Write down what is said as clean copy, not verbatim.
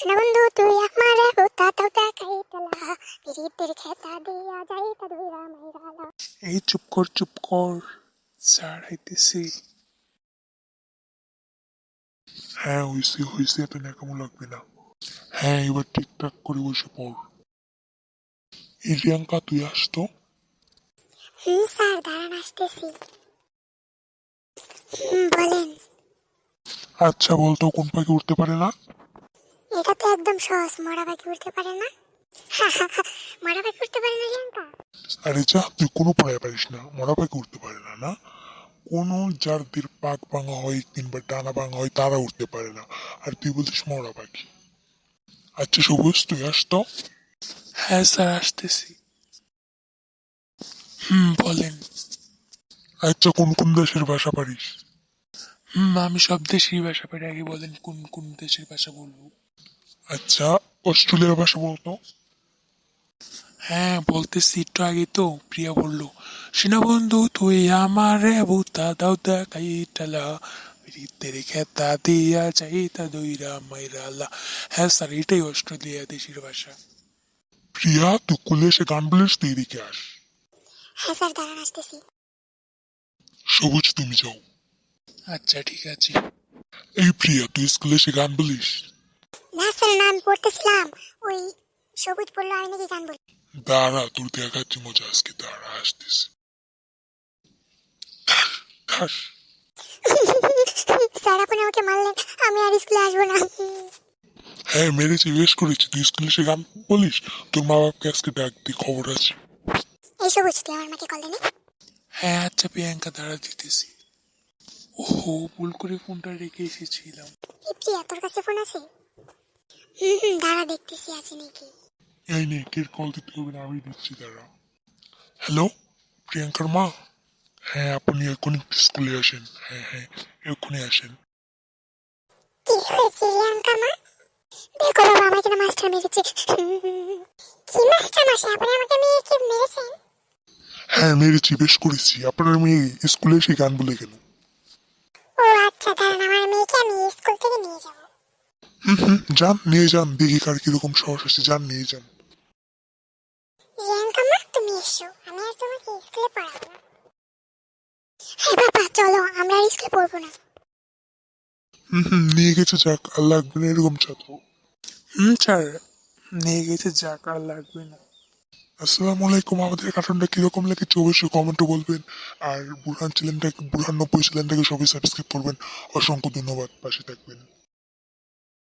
শোনা বন্ধু তুই আমারে হুতা তাওতা খাইতলা পিরিতের খেতা দিয়া যাইতা দুইরা মাইরালা। এই চুপ কর স্যার আইতেছি। হ্যাঁ হইছে এত ন্যাকামো লাগবে না। হ্যাঁ এবার ঠিকঠাক করে বসে পড়। এই রিয়াঙ্কা তুই আসতো। স্যার দাঁড়ান আসতেছি। বলেন। আচ্ছা বলতো কোন পাখি উঠতে পারে না? এটা তো একদম সহজ, মরা পাখি উঠতে পারে না। মরা পাখি উঠতে পারে না রিয়াঙ্কা? আরে যা, তুই কোনো পড়ায় পারিস না। মরা পাখি উঠতে পারে না না? কোনো যাদের পাক ভাঙা হয় কিংবা ডানা ভাঙা হয় তারা উঠতে পারে না, আর তুই বলছিস মরা পাখি। আচ্ছা সবুজ তুই আসতো। হ্যাঁ স্যার আসতেছি। বলেন। আচ্ছা কোন কোন দেশের ভাষা পারিস? আমি সব দেশের ভাষা পারি, আগে বলেন কোন কোন দেশের ভাষা বলবো। আচ্ছা অস্ট্রেলিয়ার ভাষা বলতো। হ্যাঁ বলতেছি, একটু আগে তো প্রিয়া বললো সিনা বন্ধু তুই আমারে বুতা দাউদা কাইটালা পিরিতের খেতা দিয়া চাইতা দইরা মাইরালা। হ্যাঁ স্যার এটাই অস্ট্রেলিয়া দেশের ভাষা। প্রিয়া তুই কোলে এসে গান বলিস, তুই এদিকে আস। হ্যাঁ স্যার দাঁড়ান আসতেছি। সবুজ তুমি যাও। আচ্ছা ঠিক আছে। এই প্রিয়া তুই স্কুলে এসে গান বলিস? না স্যার, না আমি পড়তেছিলাম। ওই সবুজ বললো আমি নাকি গান বলি। দাঁড়া তোর দেখাচ্ছি মজা আজকে, দাঁড়া আসতেছি। খাস। স্যার আপনি আমাকে মারলেন, আমি আর স্কুলে আসবো না। হ্যাঁ মেরেছি, বেশ করেছি। তুই স্কুলে এসে গান বলিস, তোর মা বাপকে আজকে ডাক দি, খবর আছে। এই সবুজ তুই আমার মাকে কল দেনি। হ্যাঁ আচ্ছা প্রিয়াঙ্কা দাঁড়া দিতেছি। ওহো ভুল করে ফোনটা রেখে এসেছিলাম। এই প্রিয়া তোর কাছে ফোন আছে? দাঁড়া দেখতেছি আছে নাকি। এই নে, কের কল দিতে হবে না, আমি দিচ্ছি, দাঁড়া। হ্যালো, প্রিয়াঙ্কার মা? হ্যাঁ আপনি এক্ষুনি স্কুলে আসেন। হ্যাঁ হ্যাঁ এক্ষুনি আসেন। কি হয়েছে রিয়াঙ্কা মা? দেখো বাবা আমাকে না মাস্টার মেরেছে। কি মাস্টার মাসে আপনি আমাকে মেয়েকে মেরেছেন? হ্যাঁ মেরেছি, বেশ করেছি। আপনার মেয়ে স্কুলে এসে গান বলে কেন? ও আচ্ছা, দাঁড়ান আমার মেয়েকে আমি স্কুল থেকে নিয়ে যাবো। যান নিয়ে যান, দেখি কার কিরকম সাহস আছে, যান নিয়ে যান। রিয়াঙ্কা মা তুমি এসো, আমি আর তোমাকে স্কুলে পড়াবো না। হ্যাঁ বাবা চলো, আমরা আর স্কুলে পড়বো না। নিয়ে গেছে যাক, আর লাগবে না এরকম ছাত্র। স্যার নিয়ে গেছে যাক, আর লাগবে না। আসসালামু আলাইকুম। আমাদের কার্টুনটা কিরকম লেগেছে অবশ্যই কমেন্টে বলবেন। আর বুরহান 90 চ্যানেলটাকে সবাই সাবস্ক্রাইব করবেন। অসংখ্য ধন্যবাদ, পাশে থাকবেন।